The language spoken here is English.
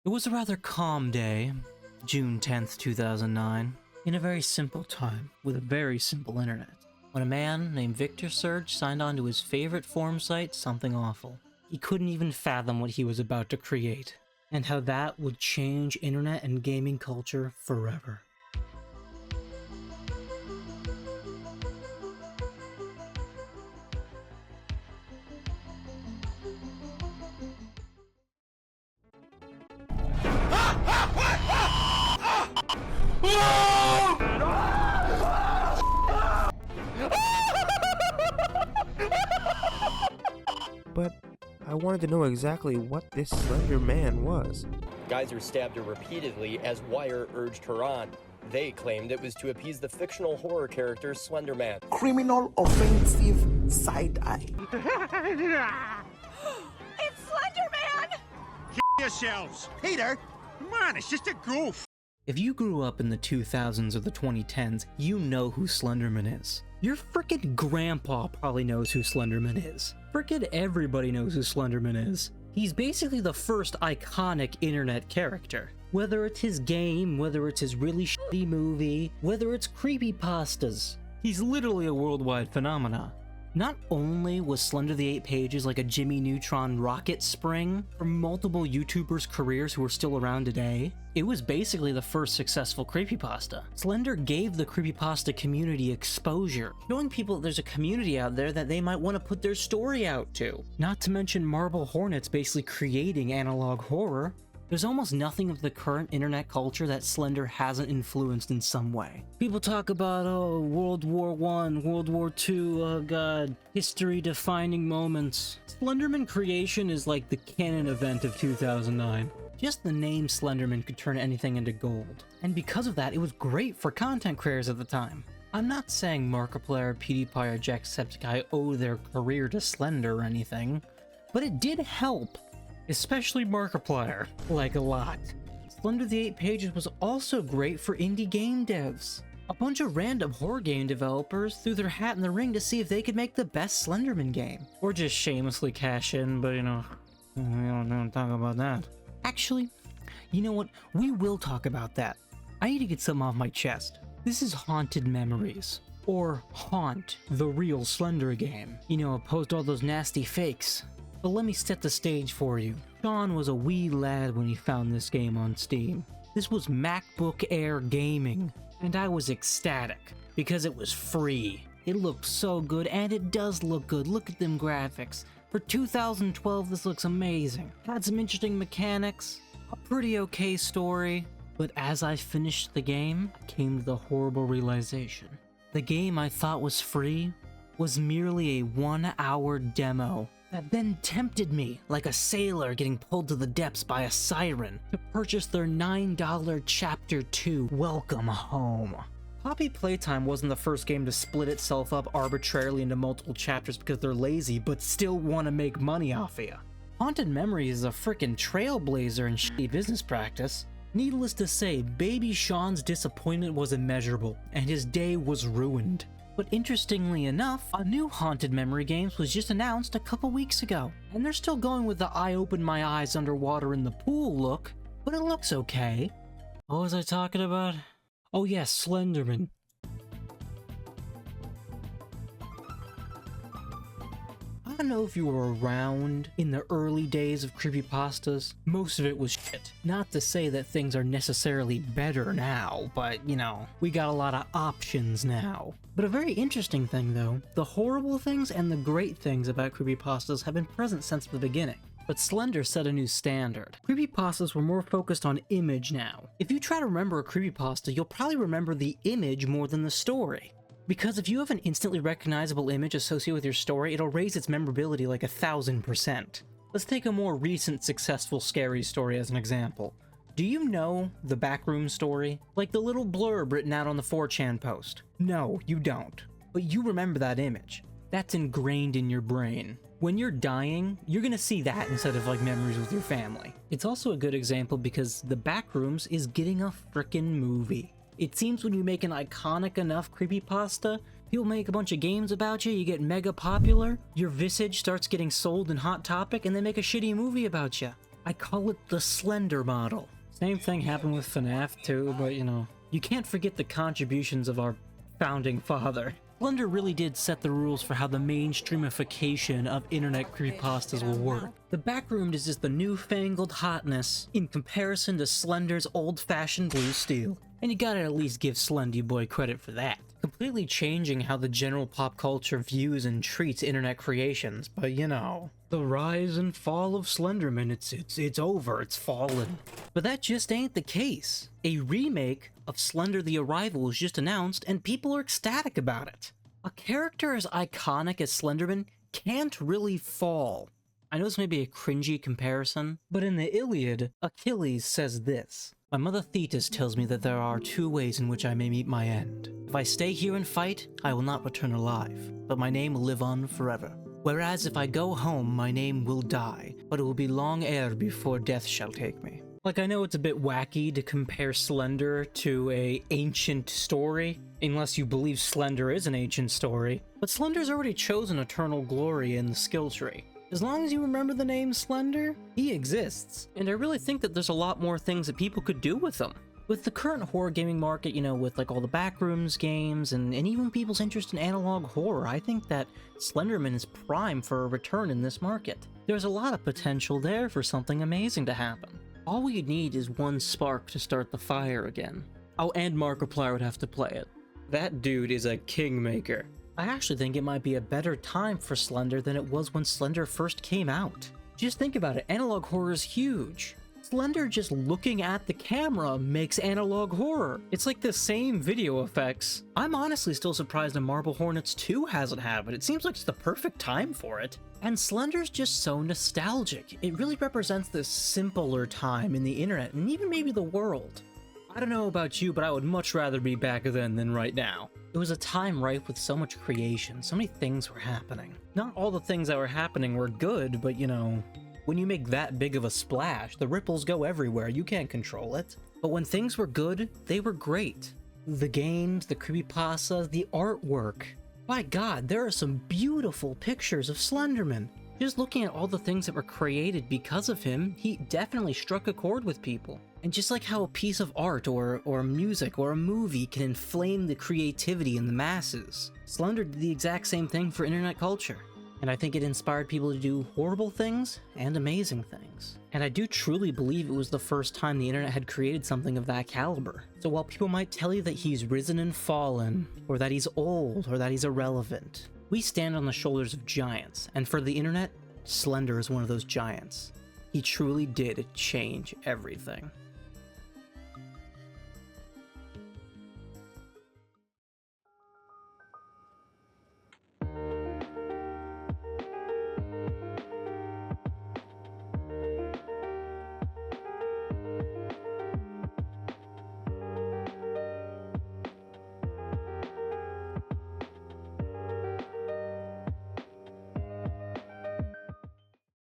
It was a rather calm day, June 10th, 2009, in a very simple time, with a very simple internet, when a man named Victor Surge signed on to his favorite forum site, Something Awful. He couldn't even fathom what he was about to create, and how that would change internet and gaming culture forever. But I wanted to know exactly what this Slender Man was. Geyser stabbed her repeatedly as Wire urged her on. They claimed it was to appease the fictional horror character Slenderman. Criminal offensive side eye. It's Slenderman! Yourselves. Peter, come on, it's just a goof. If you grew up in the 2000s or the 2010s, you know who Slenderman is. Your frickin' grandpa probably knows who Slenderman is. Frickin' everybody knows who Slenderman is. He's basically the first iconic internet character. Whether it's his game, whether it's his really shitty movie, whether it's creepypastas, he's literally a worldwide phenomenon. Not only was Slender the 8 Pages like a Jimmy Neutron rocket spring for multiple YouTubers' careers who are still around today, it was basically the first successful creepypasta. Slender gave the creepypasta community exposure, showing people that there's a community out there that they might want to put their story out to. Not to mention Marble Hornets basically creating analog horror. There's almost nothing of the current internet culture that Slender hasn't influenced in some way. People talk about, oh, World War I, World War II, oh god, history-defining moments. Slenderman creation is like the canon event of 2009. Just the name Slenderman could turn anything into gold. And because of that, it was great for content creators at the time. I'm not saying Markiplier, PewDiePie, or Jacksepticeye owe their career to Slender or anything, but it did help. Especially Markiplier, like a lot. Slender the 8 Pages was also great for indie game devs. A bunch of random horror game developers threw their hat in the ring to see if they could make the best Slenderman game. Or just shamelessly cash in, but you know, we don't talk about that. Actually, you know what? We will talk about that. I need to get something off my chest. This is Haunted Memories. Or Haunt, the real Slender game. You know, opposed to all those nasty fakes. But let me set the stage for you. Sean was a wee lad when he found this game on Steam. This was MacBook Air gaming, and I was ecstatic, because it was free. It looked so good, and it does look good. Look at them graphics. For 2012, this looks amazing. Had some interesting mechanics, a pretty okay story, but as I finished the game, I came to the horrible realization. The game I thought was free was merely a 1-hour demo that then tempted me, like a sailor getting pulled to the depths by a siren, to purchase their $9 Chapter 2 Welcome Home. Poppy Playtime wasn't the first game to split itself up arbitrarily into multiple chapters because they're lazy but still want to make money off of you. Haunted Memories is a frickin' trailblazer in shitty business practice. Needless to say, baby Sean's disappointment was immeasurable, and his day was ruined. But interestingly enough, a new Haunted Memory games was just announced a couple weeks ago, and they're still going with the I opened my eyes underwater in the pool look, but it looks okay. What was I talking about? Oh yes, Slenderman. I don't know if you were around in the early days of creepypastas. Most of it was shit. Not to say that things are necessarily better now, but you know, we got a lot of options now. But a very interesting thing though, the horrible things and the great things about creepypastas have been present since the beginning. But Slender set a new standard. Creepypastas were more focused on image now. If you try to remember a creepypasta, you'll probably remember the image more than the story. Because if you have an instantly recognizable image associated with your story, it'll raise its memorability like 1000%. Let's take a more recent successful scary story as an example. Do you know the Backroom story? Like the little blurb written out on the 4chan post? No, you don't. But you remember that image. That's ingrained in your brain. When you're dying, you're gonna see that instead of like memories with your family. It's also a good example because the Backrooms is getting a frickin' movie. It seems when you make an iconic enough creepypasta, people make a bunch of games about you, you get mega popular, your visage starts getting sold in Hot Topic, and they make a shitty movie about you. I call it the Slender model. Same thing happened with FNAF too, but you know, you can't forget the contributions of our founding father. Slender really did set the rules for how the mainstreamification of internet creepypastas will work. The Backroom is just the newfangled hotness in comparison to Slender's old-fashioned blue steel. And you gotta at least give Slendy Boy credit for that. Completely changing how the general pop culture views and treats internet creations, but you know, the rise and fall of Slenderman, it's over, it's fallen. But that just ain't the case. A remake of Slender the Arrival was just announced, and people are ecstatic about it. A character as iconic as Slenderman can't really fall. I know this may be a cringy comparison, but in the Iliad, Achilles says this: "My mother Thetis tells me that there are two ways in which I may meet my end. If I stay here and fight, I will not return alive, but my name will live on forever. Whereas if I go home, my name will die, but it will be long ere before death shall take me." Like, I know it's a bit wacky to compare Slender to a ancient story, unless you believe Slender is an ancient story, but Slender's already chosen eternal glory in the skill tree. As long as you remember the name Slender, he exists. And I really think that there's a lot more things that people could do with him. With the current horror gaming market, you know, with like all the Backrooms games and even people's interest in analog horror, I think that Slenderman is prime for a return in this market. There's a lot of potential there for something amazing to happen. All we need is one spark to start the fire again. Oh, and Markiplier would have to play it. That dude is a kingmaker. I actually think it might be a better time for Slender than it was when Slender first came out. Just think about it, analog horror is huge. Slender just looking at the camera makes analog horror. It's like the same video effects. I'm honestly still surprised that Marble Hornets 2 hasn't had it. It seems like it's the perfect time for it. And Slender's just so nostalgic. It really represents this simpler time in the internet and even maybe the world. I don't know about you, but I would much rather be back then than right now. It was a time rife with so much creation, so many things were happening. Not all the things that were happening were good, but you know, when you make that big of a splash, the ripples go everywhere, you can't control it. But when things were good, they were great. The games, the creepypastas, the artwork. My god, there are some beautiful pictures of Slenderman. Just looking at all the things that were created because of him, he definitely struck a chord with people. And just like how a piece of art or music or a movie can inflame the creativity in the masses, Slender did the exact same thing for internet culture. And I think it inspired people to do horrible things and amazing things. And I do truly believe it was the first time the internet had created something of that caliber. So while people might tell you that he's risen and fallen, or that he's old, or that he's irrelevant, we stand on the shoulders of giants, and for the internet, Slender is one of those giants. He truly did change everything.